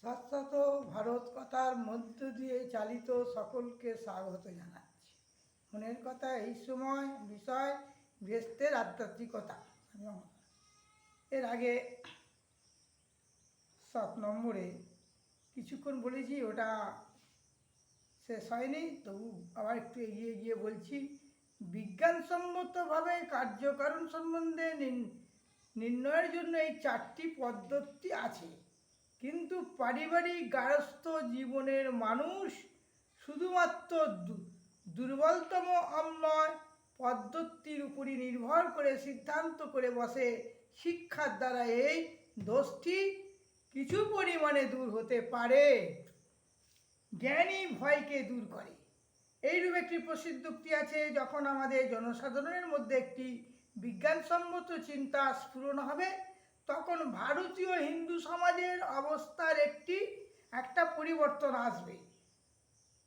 শাশ্বত ভারত কথার মধ্য দিয়ে চালিত সকলকে স্বাগত জানাচ্ছি। মনের কথা এই সময় বিষয় ব্যস্তের আধ্যাত্মিকতা। এর আগে 7 নম্বরে কিছুক্ষণ বলেছি, ওটা শেষ হয়নি, তবু আবার একটু এগিয়ে গিয়ে বলছি। বিজ্ঞানসম্মতভাবে কার্যকারণ সম্বন্ধে নির্ণয়ের জন্য এই 4টি পদ্ধতি আছে, কিন্তু পারিবারিক গার্হস্থ্য জীবনের মানুষ শুধুমাত্র দুর্বলতম অন্যয় পদ্ধতির উপরই নির্ভর করে সিদ্ধান্ত করে বসে। শিক্ষার দ্বারা এই দোষটি কিছু পরিমাণে দূর হতে পারে। জ্ঞানই ভয়কে দূর করে, এইরূপ একটি প্রসিদ্ধ উক্তি আছে। যখন আমাদের জনসাধারণের মধ্যে একটি বিজ্ঞানসম্মত চিন্তা স্ফুরণ হবে, তখন ভারতীয় হিন্দু সমাজের অবস্থার একটা পরিবর্তন আসবে।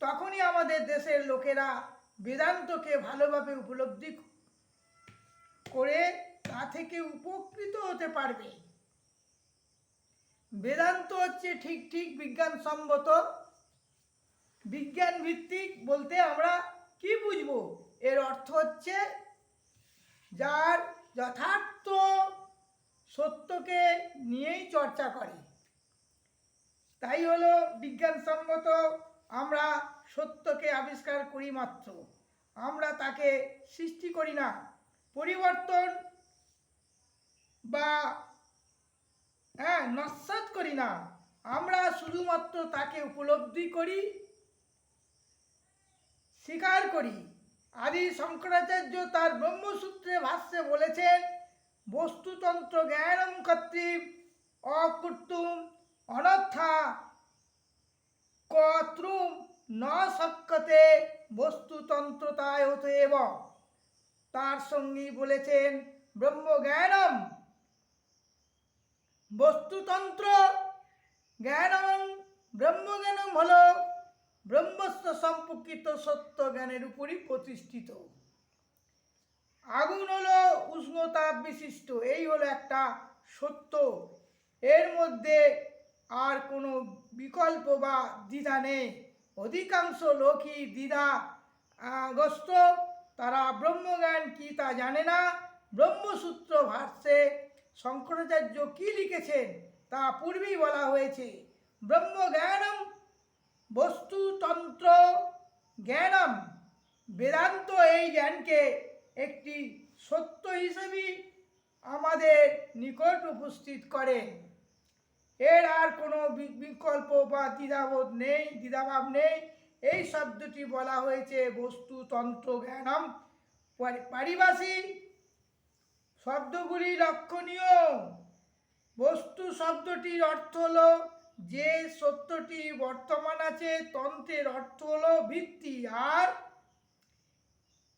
তখনই আমাদের দেশের লোকেরা বেদান্তকে ভালোভাবে উপলব্ধি করে তা থেকে উপকৃত হতে পারবে। বেদান্ত হচ্ছে ঠিক বিজ্ঞানসম্মত। বিজ্ঞান ভিত্তিক বলতে আমরা কি বুঝবো? এর অর্থ হচ্ছে যার যথার্থ সত্যকে নিয়েই চর্চা করে, তাই হলো বিজ্ঞানসম্মত। আমরা সত্যকে আবিষ্কার করি মাত্র, আমরা তাকে সৃষ্টি করি না, পরিবর্তন বা নস্যাৎ করি না। আমরা শুধুমাত্র তাকে উপলব্ধি করি, স্বীকার করি। আদি শঙ্করাচার্য তার ব্রহ্মসূত্রে ভাষ্যে বলেছেন, বস্তুতন্ত্র জ্ঞানম কর্তৃম অকর্তুম অনর্থা কর্তুম ন শক্যতে বস্তুতন্ত্রতায় অতএব। তার সঙ্গী বলেছেন, ব্রহ্মজ্ঞানম বস্তুতন্ত্র জ্ঞানম, ব্রহ্মজ্ঞানম হলো ব্রহ্মস্ব সম্পর্কিত সত্য জ্ঞানের উপরই প্রতিষ্ঠিত। আগুন হলো উষ্ণতা বিশিষ্ট, এই হলো একটা সত্য। এর মধ্যে আর কোনো বিকল্প বা দ্বিধা নেই। অধিকাংশ লোকই দ্বিধাগ্রস্ত, তারা ব্রহ্মজ্ঞান কি তা জানে না। ব্রহ্মসূত্র ভাষ্যে শঙ্করাচার্য কি লিখেছেন তা পূর্বেই বলা হয়েছে। ব্রহ্মজ্ঞানম বস্তুতন্ত্র জ্ঞানম। বেদান্ত এই জ্ঞানকে একটি সত্য হিসেবেই আমাদের নিকট উপস্থিত করে। এর আর কোনো বিকল্প বা দ্বিধাভাব নেই। এই শব্দটি বলা হয়েছে বস্তুতন্ত্র জ্ঞানম। পারিভাষিক শব্দগুলি লক্ষণীয়। বস্তু শব্দটির অর্থ হলো যে সত্যটি বর্তমান আছে, তন্ত্রের অর্থ হলো ভিত্তি, আর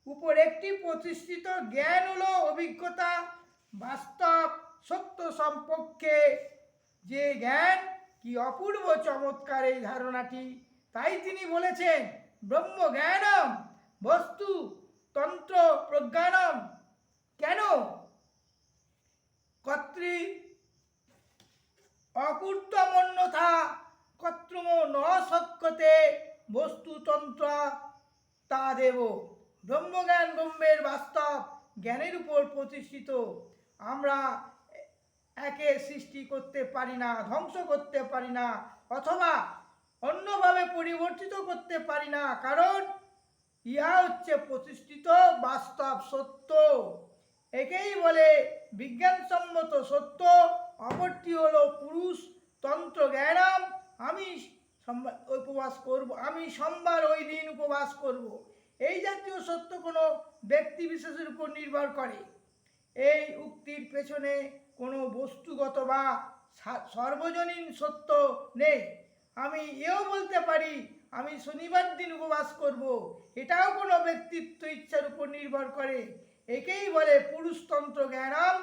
উপর একটি প্রতিষ্ঠিত। জ্ঞান হলো অভিজ্ঞতা, বাস্তব সত্য সম্পর্কে যে জ্ঞান। কি অপূর্ব চমৎকার এই ধারণাটি! তাই তিনি বলেছেন, ব্রহ্মজ্ঞানম বস্তু তন্ত্র প্রজ্ঞানম। কেন? কর্তৃ অকূর্তমন্যথা কর্তৃম ন শক্যতে বস্তুতন্ত্র তা দেব। ব্রহ্মজ্ঞান ব্রহ্মের বাস্তব জ্ঞানের উপর প্রতিষ্ঠিত। আমরা একে সৃষ্টি করতে পারি না, ধ্বংস করতে পারি না, অথবা অন্যভাবে পরিবর্তিত করতে পারি না, কারণ ইহা হচ্ছে প্রতিষ্ঠিত বাস্তব সত্য। একেই বলে বিজ্ঞানসম্মত সত্য। অপরটি হলো পুরুষ তন্ত্র জ্ঞানম। আমি উপবাস করব, আমি সোমবার ওই দিন উপবাস করব, এই জাতীয় সত্য কোনো ব্যক্তি বিশেষের উপর নির্ভর করে। এই উক্তির পেছনে কোনো বস্তুগত বা সর্বজনীন সত্য নেই। আমি এও বলতে পারি আমি শনিবার দিন উপবাস করব, এটাও কোনো ব্যক্তিত্ব ইচ্ছার উপর নির্ভর করে। একেই বলে পুরুষতন্ত্র জ্ঞানম।